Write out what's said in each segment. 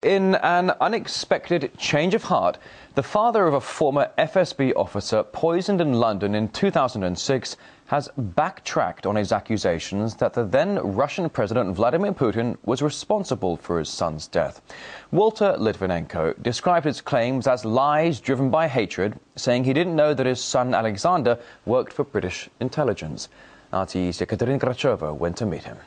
In an unexpected change of heart, the father of a former FSB officer poisoned in London in 2006 has backtracked on his accusations that the then Russian President Vladimir Putin was responsible for his son's death. Walter Litvinenko described his claims as lies driven by hatred, saying he didn't know that his son Alexander worked for British intelligence. RTE's Ekaterina Gracheva went to meet him.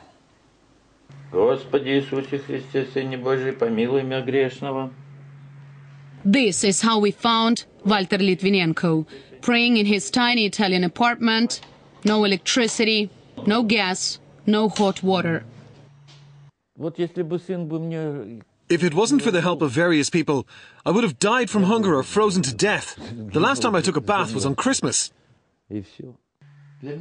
This is how we found Walter Litvinenko, praying in his tiny Italian apartment. No electricity, no gas, no hot water. If it wasn't for the help of various people, I would have died from hunger or frozen to death. The last time I took a bath was on Christmas.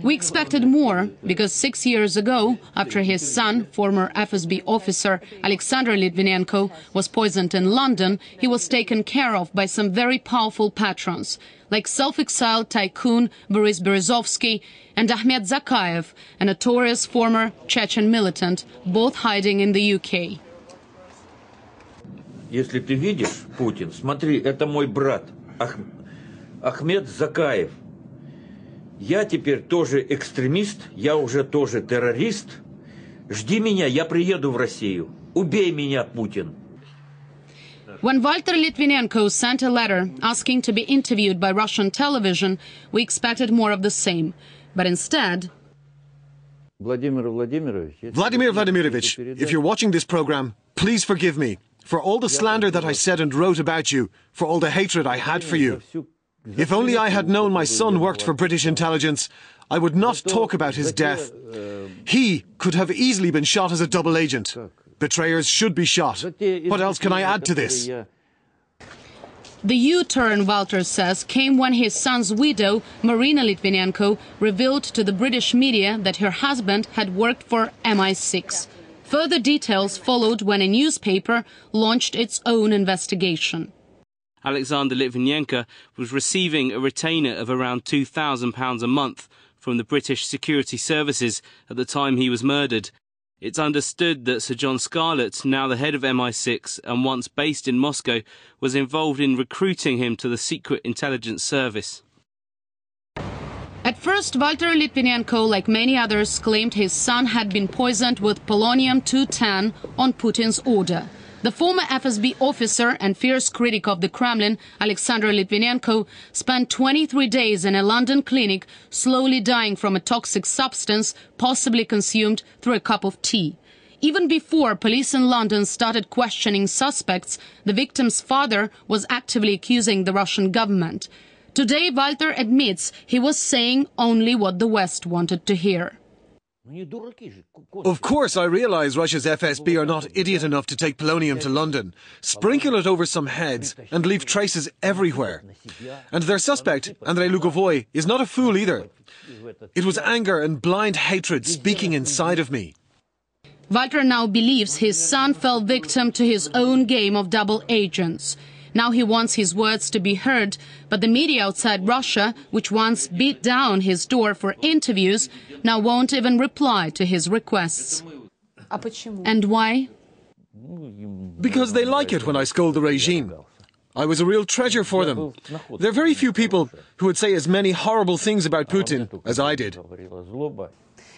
We expected more, because 6 years ago, after his son, former FSB officer Alexander Litvinenko, was poisoned in London, he was taken care of by some very powerful patrons, like self-exiled tycoon Boris Berezovsky and Ahmed Zakayev, a notorious former Chechen militant, both hiding in the UK. Если ты видишь, Путин, смотри, это мой брат, Ахмед Закаев. Я теперь тоже экстремист, я уже тоже террорист. Жди меня, я приеду в Россию. Убей меня, Путин. When Walter Litvinenko sent a letter asking to be interviewed by Russian television, we expected more of the same. But instead... Vladimir Vladimirovich, if you're watching this program, please forgive me for all the slander that I said and wrote about you, for all the hatred I had for you. If only I had known my son worked for British intelligence, I would not talk about his death. He could have easily been shot as a double agent. Betrayers should be shot. What else can I add to this? The U-turn, Walter says, came when his son's widow, Marina Litvinenko, revealed to the British media that her husband had worked for MI6. Further details followed when a newspaper launched its own investigation. Alexander Litvinenko was receiving a retainer of around £2,000 a month from the British security services at the time he was murdered. It's understood that Sir John Scarlett, now the head of MI6 and once based in Moscow, was involved in recruiting him to the secret intelligence service. At first, Walter Litvinenko, like many others, claimed his son had been poisoned with polonium-210 on Putin's order. The former FSB officer and fierce critic of the Kremlin, Alexander Litvinenko, spent 23 days in a London clinic, slowly dying from a toxic substance possibly consumed through a cup of tea. Even before police in London started questioning suspects, the victim's father was actively accusing the Russian government. Today, Walter admits he was saying only what the West wanted to hear. Of course, I realize Russia's FSB are not idiot enough to take polonium to London, sprinkle it over some heads and leave traces everywhere. And their suspect, Andrei Lugovoy, is not a fool either. It was anger and blind hatred speaking inside of me. Walter now believes his son fell victim to his own game of double agents. Now he wants his words to be heard, but the media outside Russia, which once beat down his door for interviews, now won't even reply to his requests. And why? Because they like it when I scold the regime. I was a real treasure for them. There are very few people who would say as many horrible things about Putin as I did.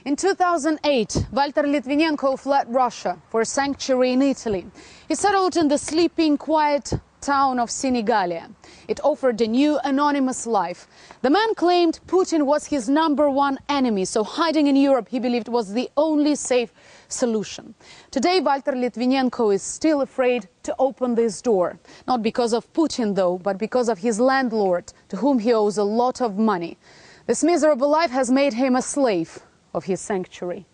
In 2008, Walter Litvinenko fled Russia for sanctuary in Italy. He settled in the sleeping, quiet town of Senigallia. It offered a new anonymous life. The man claimed Putin was his #1 enemy, so hiding in Europe he believed was the only safe solution. Today, Walter Litvinenko is still afraid to open this door. Not because of Putin, though, but because of his landlord, to whom he owes a lot of money. This miserable life has made him a slave of his sanctuary.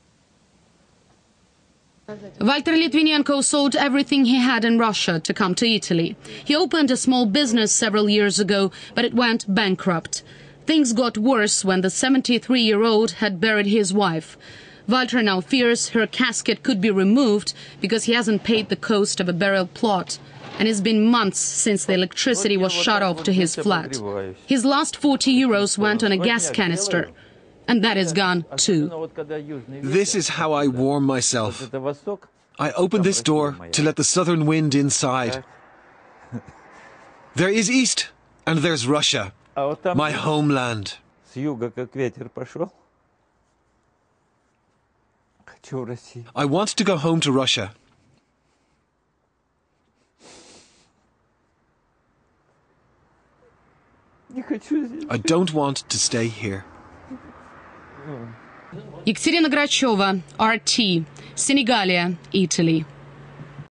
Walter Litvinenko sold everything he had in Russia to come to Italy. He opened a small business several years ago, but it went bankrupt. Things got worse when the 73-year-old had buried his wife. Walter now fears her casket could be removed because he hasn't paid the cost of a burial plot. And it's been months since the electricity was shut off to his flat. His last 40 euros went on a gas canister. And that is gone too. This is how I warm myself. I opened this door to let the southern wind inside. There is East and there's Russia, my homeland. I want to go home to Russia. I don't want to stay here. Ekaterina Gracheva, RT, Senigalia, Italy.